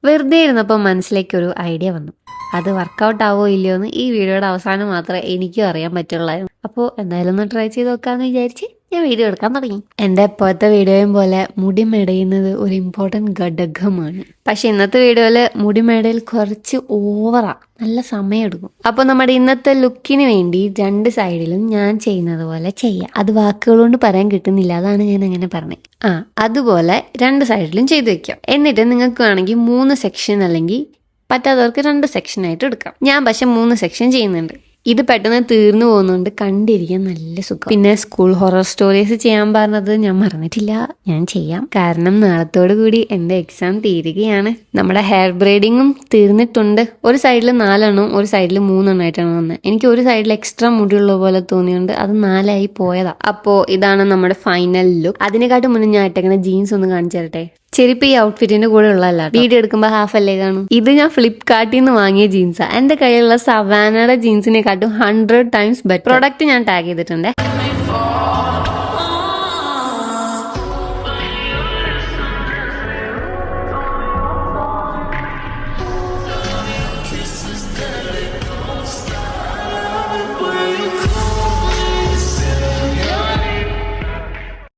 വെറുതെ ഇരുന്നപ്പോൾ മനസ്സിലേക്ക് ഒരു ഐഡിയ വന്നു. അത് വർക്കൗട്ട് ആവോ ഇല്ലയോ എന്ന് ഈ വീഡിയോയുടെ അവസാനം മാത്രമേ എനിക്കും അറിയാൻ പറ്റുള്ളായിരുന്നു. അപ്പോൾ എന്തായാലും ഒന്ന് ട്രൈ ചെയ്ത് നോക്കാമെന്ന് വിചാരിച്ച് ഞാൻ വീഡിയോ എടുക്കാൻ തുടങ്ങി. എൻ്റെ ഇപ്പോഴത്തെ വീഡിയോയും പോലെ മുടി മെടയുന്നത് ഒരു ഇമ്പോർട്ടൻറ്റ് ഘടകമാണ്. പക്ഷെ ഇന്നത്തെ വീഡിയോയിൽ മുടി മെടയിൽ കുറച്ച് ഓവറാ, നല്ല സമയമെടുക്കും. അപ്പോൾ നമ്മുടെ ഇന്നത്തെ ലുക്കിന് വേണ്ടി രണ്ട് സൈഡിലും ഞാൻ ചെയ്യുന്നത് പോലെ ചെയ്യാം. അത് വാക്കുകൾ കൊണ്ട് പറയാൻ കിട്ടുന്നില്ല, അതാണ് ഞാൻ അങ്ങനെ പറഞ്ഞത്. അതുപോലെ രണ്ട് സൈഡിലും ചെയ്തു വെക്കാം. എന്നിട്ട് നിങ്ങൾക്ക് വേണമെങ്കിൽ 3 സെക്ഷൻ അല്ലെങ്കിൽ പറ്റാത്തവർക്ക് 2 സെക്ഷനായിട്ട് എടുക്കാം. ഞാൻ പക്ഷെ 3 സെക്ഷൻ ചെയ്യുന്നുണ്ട്. ഇത് പെട്ടെന്ന് തീർന്നു പോകുന്നുണ്ട്, കണ്ടിരിക്കാൻ നല്ല സുഖം. പിന്നെ സ്കൂൾ ഹൊറർ സ്റ്റോറീസ് ചെയ്യാൻ പറഞ്ഞത് ഞാൻ മറന്നിട്ടില്ല, ഞാൻ ചെയ്യാം. കാരണം നാളത്തോടു കൂടി എൻ്റെ എക്സാം തീരുകയാണ്. നമ്മുടെ ഹെയർ ബ്രൈഡിങ്ങും തീർന്നിട്ടുണ്ട്. ഒരു സൈഡിൽ 4 എണ്ണവും ഒരു സൈഡിൽ 3 എണ്ണമായിട്ടാണ് വന്നത്. എനിക്ക് ഒരു സൈഡിൽ എക്സ്ട്രാ മുടിയുള്ള പോലെ തോന്നിയുണ്ട്, അത് 4 ആയി പോയതാ. അപ്പോൾ ഇതാണ് നമ്മുടെ ഫൈനൽ ലുക്ക്. അതിനെക്കാട്ടും മുന്നേ ഞാൻ ഇട്ടേക്കുന്ന ജീൻസ് ഒന്ന് കാണിച്ചു തരട്ടെ. ചെരുപ്പ് ഈ ഔട്ട്ഫിറ്റിന്റെ കൂടെ ഉള്ളതല്ല, വീഡിയോ എടുക്കുമ്പോൾ ഹാഫ് അല്ലേ കാണും. ഇത് ഞാൻ ഫ്ലിപ്കാർട്ടിൽ നിന്ന് വാങ്ങിയ ജീൻസാ. എന്റെ കയ്യിലുള്ള സവാനയുടെ ജീൻസിനെക്കാട്ടും 100 ടൈംസ് ബെറ്റർ. പ്രൊഡക്റ്റ് ഞാൻ ടാഗ് ചെയ്തിട്ടുണ്ട്.